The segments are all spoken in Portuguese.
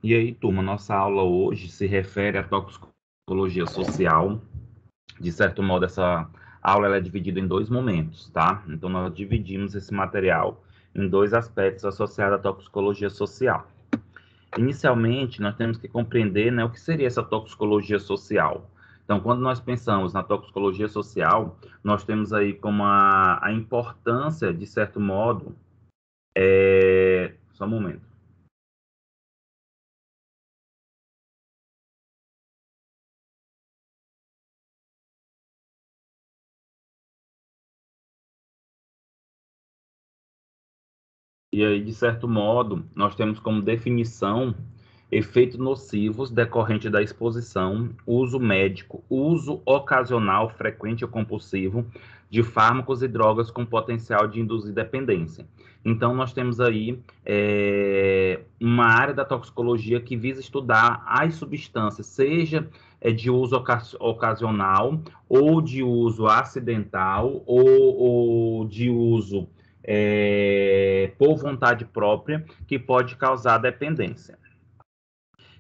E aí, turma, nossa aula hoje se refere à toxicologia social. De certo modo, essa aula ela é dividida em dois momentos, tá? Então, nós dividimos esse material em dois aspectos associados à toxicologia social. Inicialmente, nós temos que compreender, né, o que seria essa toxicologia social. Então, quando nós pensamos na toxicologia social, nós temos aí como a importância, de certo modo, Só um momento. E aí, de certo modo, nós temos como definição efeitos nocivos decorrentes da exposição, uso médico, uso ocasional, frequente ou compulsivo de fármacos e drogas com potencial de induzir dependência. Então, nós temos aí uma área da toxicologia que visa estudar as substâncias, seja de uso ocasional, ou de uso acidental, ou de uso por vontade própria, que pode causar dependência.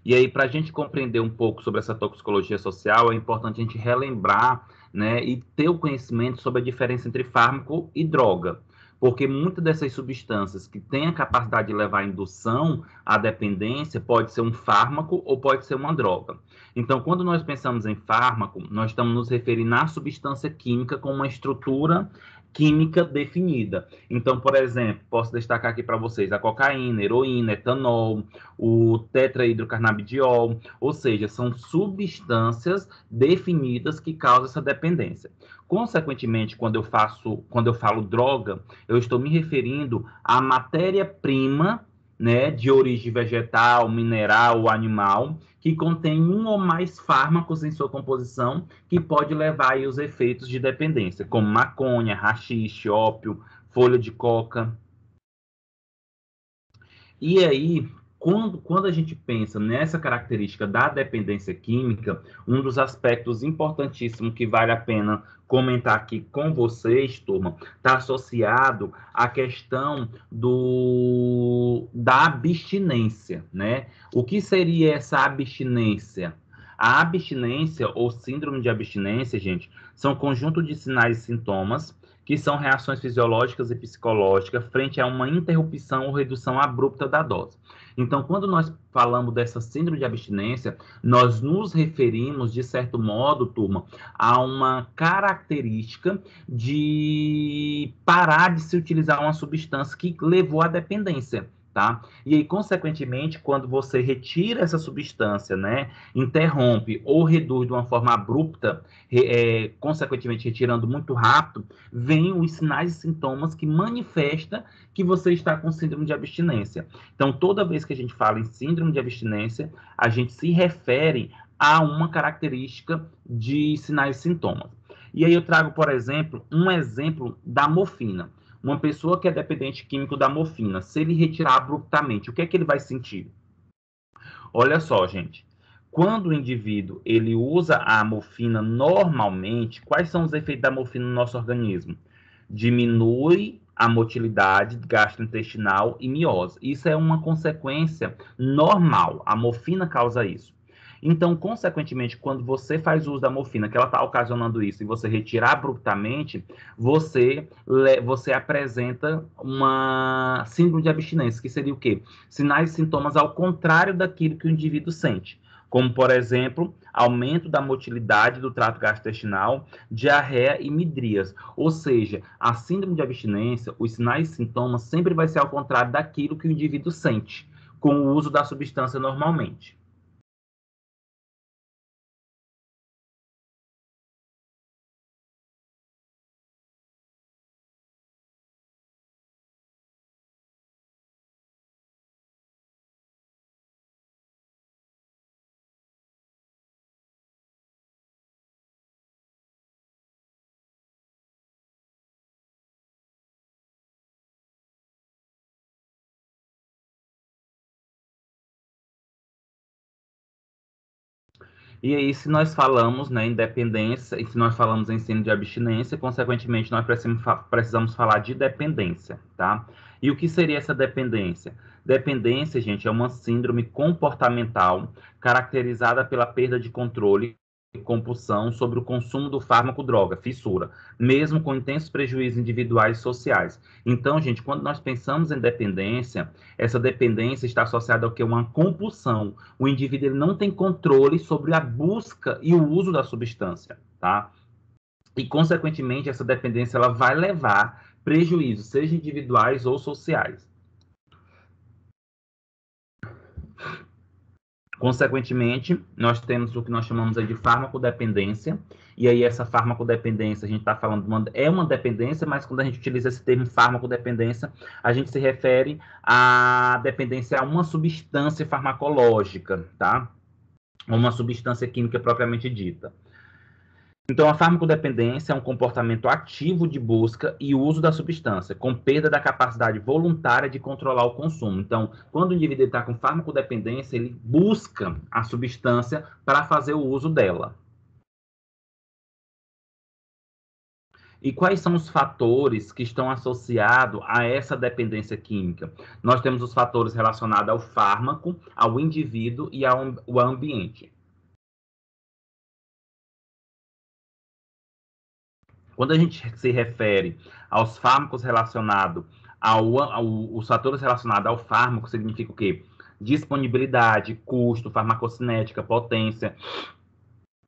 E aí, para a gente compreender um pouco sobre essa toxicologia social, é importante a gente relembrar, né, e ter o conhecimento sobre a diferença entre fármaco e droga. Porque muitas dessas substâncias que têm a capacidade de levar à indução à dependência pode ser um fármaco ou pode ser uma droga. Então, quando nós pensamos em fármaco, nós estamos nos referindo à substância química com uma estrutura química definida. Então, por exemplo, posso destacar aqui para vocês a cocaína, heroína, etanol, o tetrahidrocannabidiol, ou seja, são substâncias definidas que causam essa dependência. Consequentemente, quando eu falo droga, eu estou me referindo à matéria-prima, né, de origem vegetal, mineral ou animal, que contém um ou mais fármacos em sua composição que pode levar aí os efeitos de dependência, como maconha, haxixe, ópio, folha de coca. E aí, quando a gente pensa nessa característica da dependência química, um dos aspectos importantíssimos que vale a pena comentar aqui com vocês, turma, está associado à questão da abstinência, né? O que seria essa abstinência? A abstinência ou síndrome de abstinência, gente, são um conjunto de sinais e sintomas que são reações fisiológicas e psicológicas frente a uma interrupção ou redução abrupta da dose. Então, quando nós falamos dessa síndrome de abstinência, nós nos referimos, de certo modo, turma, a uma característica de parar de se utilizar uma substância que levou à dependência. Tá? E aí, consequentemente, quando você retira essa substância, né, interrompe ou reduz de uma forma abrupta, consequentemente retirando muito rápido, vêm os sinais e sintomas que manifestam que você está com síndrome de abstinência. Então, toda vez que a gente fala em síndrome de abstinência, a gente se refere a uma característica de sinais e sintomas. E aí eu trago, por exemplo, um exemplo da morfina. Uma pessoa que é dependente químico da morfina, se ele retirar abruptamente, o que é que ele vai sentir? Olha só, gente. Quando o indivíduo ele usa a morfina normalmente, quais são os efeitos da morfina no nosso organismo? Diminui a motilidade gastrointestinal e miose. Isso é uma consequência normal. A morfina causa isso. Então, consequentemente, quando você faz uso da morfina, que ela está ocasionando isso, e você retirar abruptamente, você apresenta uma síndrome de abstinência, que seria o quê? Sinais e sintomas ao contrário daquilo que o indivíduo sente, como, por exemplo, aumento da motilidade do trato gastrointestinal, diarreia e midrias. Ou seja, a síndrome de abstinência, os sinais e sintomas sempre vai ser ao contrário daquilo que o indivíduo sente com o uso da substância normalmente. E aí, se nós falamos, né, em dependência, e se nós falamos em síndrome de abstinência, consequentemente, nós precisamos falar de dependência, tá? E o que seria essa dependência? Dependência, gente, é uma síndrome comportamental caracterizada pela perda de controle e compulsão sobre o consumo do fármaco droga, fissura, mesmo com intensos prejuízos individuais e sociais. Então, gente, quando nós pensamos em dependência, essa dependência está associada ao que? Uma compulsão. O indivíduo ele não tem controle sobre a busca e o uso da substância, tá? E, consequentemente, essa dependência ela vai levar prejuízos, seja individuais ou sociais. Consequentemente, nós temos o que nós chamamos aí de farmacodependência, e aí essa farmacodependência, a gente está falando, é uma dependência, mas quando a gente utiliza esse termo farmacodependência, a gente se refere à dependência a uma substância farmacológica, tá? Uma substância química propriamente dita. Então, a farmacodependência é um comportamento ativo de busca e uso da substância, com perda da capacidade voluntária de controlar o consumo. Então, quando o indivíduo está com farmacodependência, ele busca a substância para fazer o uso dela. E quais são os fatores que estão associados a essa dependência química? Nós temos os fatores relacionados ao fármaco, ao indivíduo e ao ambiente. Quando a gente se refere aos fármacos relacionados os fatores relacionados ao fármaco, significa o quê? Disponibilidade, custo, farmacocinética, potência.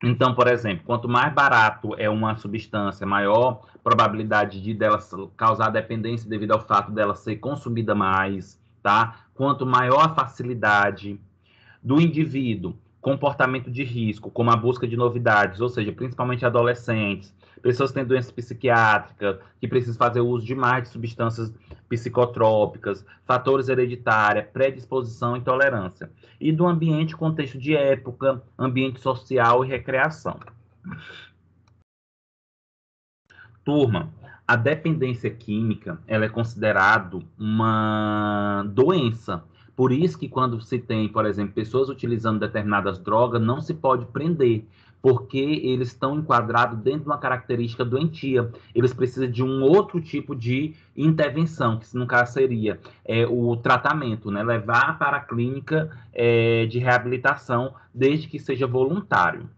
Então, por exemplo, quanto mais barato é uma substância, maior probabilidade de dela causar dependência devido ao fato dela ser consumida mais, tá? Quanto maior a facilidade do indivíduo, comportamento de risco, como a busca de novidades, ou seja, principalmente adolescentes, pessoas que têm doenças psiquiátricas, que precisam fazer uso de mais de substâncias psicotrópicas, fatores hereditários, predisposição e intolerância. E do ambiente, contexto de época, ambiente social e recreação. Turma, a dependência química ela é considerada uma doença. Por isso que quando se tem, por exemplo, pessoas utilizando determinadas drogas, não se pode prender, porque eles estão enquadrados dentro de uma característica doentia. Eles precisam de um outro tipo de intervenção, que no caso seria o tratamento, né? Levar para a clínica de reabilitação, desde que seja voluntário.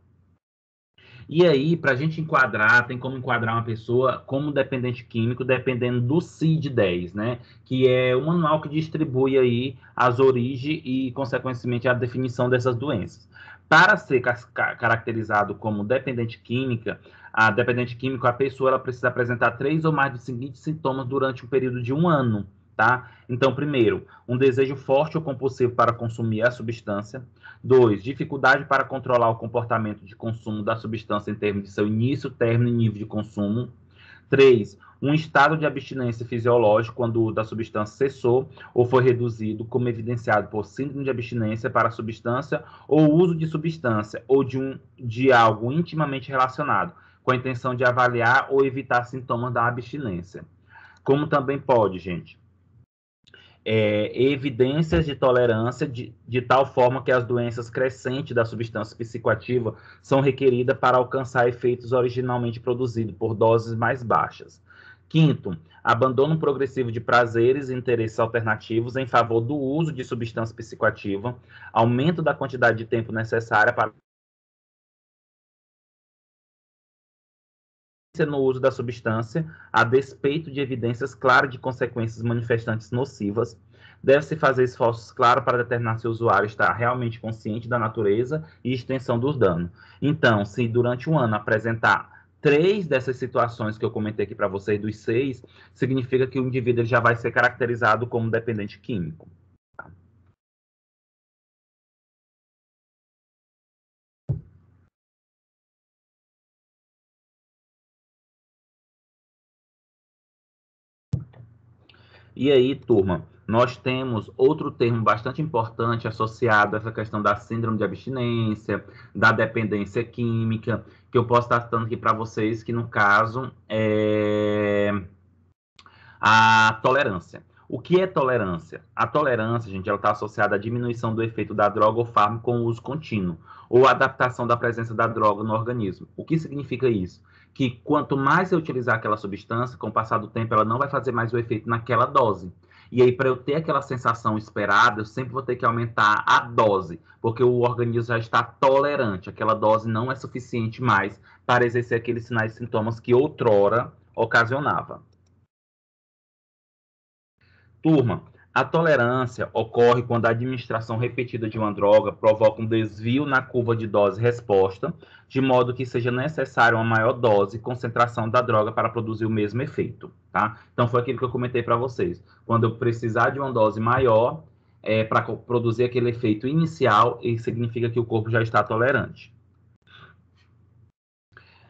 E aí, para a gente enquadrar, tem como enquadrar uma pessoa como dependente químico, dependendo do CID-10, né? Que é o manual que distribui aí as origens e, consequentemente, a definição dessas doenças. Para ser caracterizado como dependente química, a dependente químico, a pessoa ela precisa apresentar 3 ou mais dos seguintes sintomas durante um período de 1 ano, tá? Então, primeiro, um desejo forte ou compulsivo para consumir a substância. 2, dificuldade para controlar o comportamento de consumo da substância em termos de seu início, término e nível de consumo. 3, um estado de abstinência fisiológico quando o uso da substância cessou ou foi reduzido, como evidenciado por síndrome de abstinência para a substância ou uso de substância ou de algo intimamente relacionado, com a intenção de avaliar ou evitar sintomas da abstinência. Como também pode, gente, evidências de tolerância de tal forma que as doenças crescentes da substância psicoativa são requeridas para alcançar efeitos originalmente produzidos por doses mais baixas. Quinto, abandono progressivo de prazeres e interesses alternativos em favor do uso de substância psicoativa, aumento da quantidade de tempo necessária para no uso da substância, a despeito de evidências claras de consequências manifestantes nocivas. Deve-se fazer esforços claros para determinar se o usuário está realmente consciente da natureza e extensão dos danos. Então, se durante 1 ano apresentar 3 dessas situações que eu comentei aqui para vocês, dos 6, significa que o indivíduo já vai ser caracterizado como dependente químico. E aí, turma, nós temos outro termo bastante importante associado a essa questão da síndrome de abstinência, da dependência química, que eu posso estar citando aqui para vocês, que no caso é a tolerância. O que é tolerância? A tolerância, gente, ela está associada à diminuição do efeito da droga ou fármaco com o uso contínuo, ou adaptação da presença da droga no organismo. O que significa isso? Que quanto mais eu utilizar aquela substância, com o passar do tempo, ela não vai fazer mais o efeito naquela dose. E aí, para eu ter aquela sensação esperada, eu sempre vou ter que aumentar a dose, porque o organismo já está tolerante, aquela dose não é suficiente mais para exercer aqueles sinais e sintomas que outrora ocasionava. Turma, a tolerância ocorre quando a administração repetida de uma droga provoca um desvio na curva de dose-resposta, de modo que seja necessária uma maior dose e concentração da droga para produzir o mesmo efeito, tá? Então, foi aquilo que eu comentei para vocês. Quando eu precisar de uma dose maior para produzir aquele efeito inicial, isso significa que o corpo já está tolerante.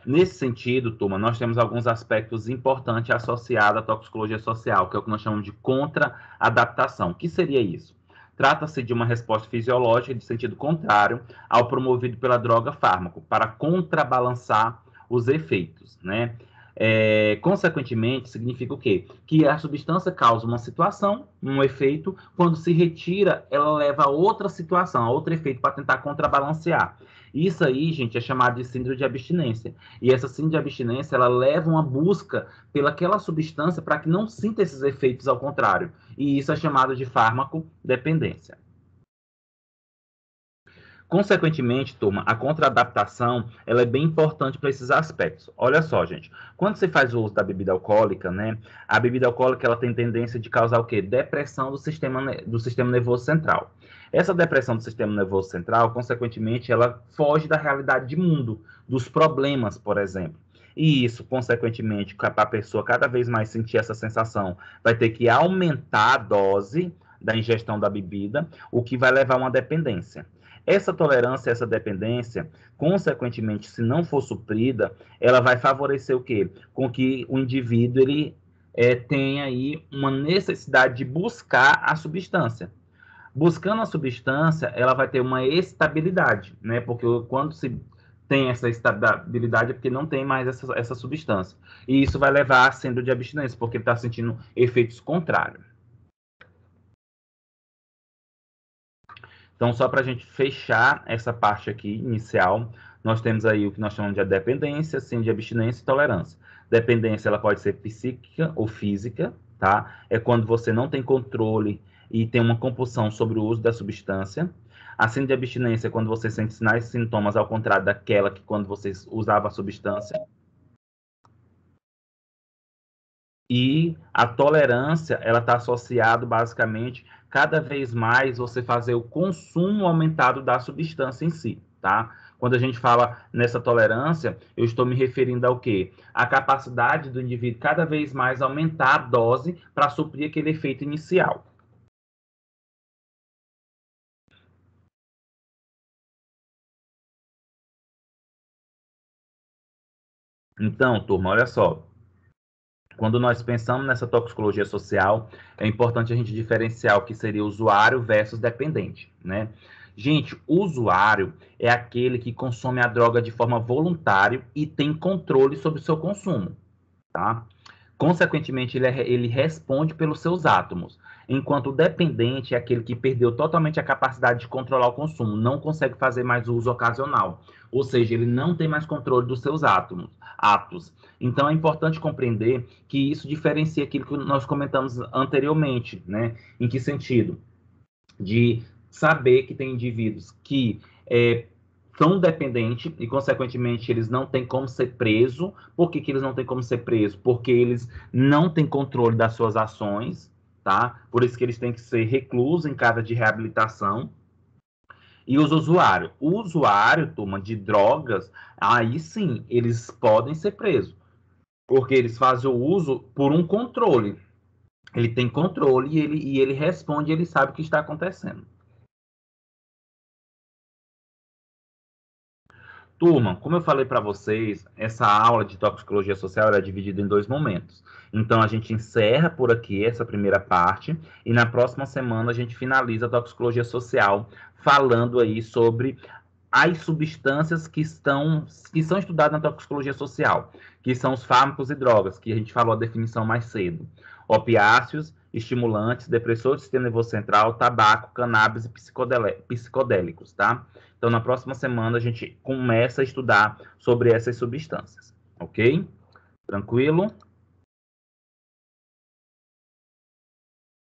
Nesse sentido, turma, nós temos alguns aspectos importantes associados à toxicologia social, que é o que nós chamamos de contra-adaptação. O que seria isso? Trata-se de uma resposta fisiológica de sentido contrário ao promovido pela droga fármaco, para contrabalançar os efeitos, né? Consequentemente, significa o quê? Que a substância causa uma situação, um efeito, quando se retira, ela leva a outra situação, a outro efeito para tentar contrabalancear. Isso aí, gente, é chamado de síndrome de abstinência. E essa síndrome de abstinência, ela leva uma busca pelaquela substância para que não sinta esses efeitos ao contrário. E isso é chamado de farmacodependência. Consequentemente, turma, a contraadaptação ela é bem importante para esses aspectos. Olha só, gente, quando você faz o uso da bebida alcoólica, né, a bebida alcoólica ela tem tendência de causar o quê? Depressão do sistema nervoso central. Essa depressão do sistema nervoso central, consequentemente, ela foge da realidade de mundo, dos problemas, por exemplo. E isso, consequentemente, para a pessoa cada vez mais sentir essa sensação, vai ter que aumentar a dose da ingestão da bebida, o que vai levar a uma dependência. Essa tolerância, essa dependência, consequentemente, se não for suprida, ela vai favorecer o quê? Com que o indivíduo ele tenha aí uma necessidade de buscar a substância. Buscando a substância, ela vai ter uma estabilidade, né? Porque quando se tem essa estabilidade é porque não tem mais essa substância. E isso vai levar a síndrome de abstinência, porque ele está sentindo efeitos contrários. Então, só para a gente fechar essa parte aqui inicial, nós temos aí o que nós chamamos de dependência, síndrome de abstinência e tolerância. Dependência, ela pode ser psíquica ou física, tá? É quando você não tem controle e tem uma compulsão sobre o uso da substância. A síndrome de abstinência é quando você sente sinais e sintomas ao contrário daquela que quando você usava a substância. E a tolerância, ela está associada basicamente cada vez mais você fazer o consumo aumentado da substância em si, tá? Quando a gente fala nessa tolerância, eu estou me referindo ao quê? A capacidade do indivíduo cada vez mais aumentar a dose para suprir aquele efeito inicial. Então, turma, olha só. Quando nós pensamos nessa toxicologia social, é importante a gente diferenciar o que seria usuário versus dependente, né? Gente, o usuário é aquele que consome a droga de forma voluntária e tem controle sobre o seu consumo, tá? Consequentemente, ele responde pelos seus átomos, enquanto o dependente é aquele que perdeu totalmente a capacidade de controlar o consumo, não consegue fazer mais uso ocasional, ou seja, ele não tem mais controle dos seus atos. Então, é importante compreender que isso diferencia aquilo que nós comentamos anteriormente, né? Em que sentido? De saber que tem indivíduos que são dependentes e, consequentemente, eles não têm como ser presos. Por que eles não têm como ser presos? Porque eles não têm controle das suas ações, tá? Por isso que eles têm que ser reclusos em casa de reabilitação. E os usuários? O usuário, turma, de drogas, aí sim, eles podem ser presos. Porque eles fazem o uso por um controle. Ele tem controle e ele responde, ele sabe o que está acontecendo. Turma, como eu falei para vocês, essa aula de toxicologia social é dividida em dois momentos. Então, a gente encerra por aqui essa primeira parte e na próxima semana a gente finaliza a toxicologia social falando aí sobre as substâncias que são estudadas na toxicologia social, que são os fármacos e drogas, que a gente falou a definição mais cedo. Opiáceos, estimulantes, depressores do sistema nervoso central, tabaco, cannabis e psicodélicos, tá? Então, na próxima semana, a gente começa a estudar sobre essas substâncias, ok? Tranquilo?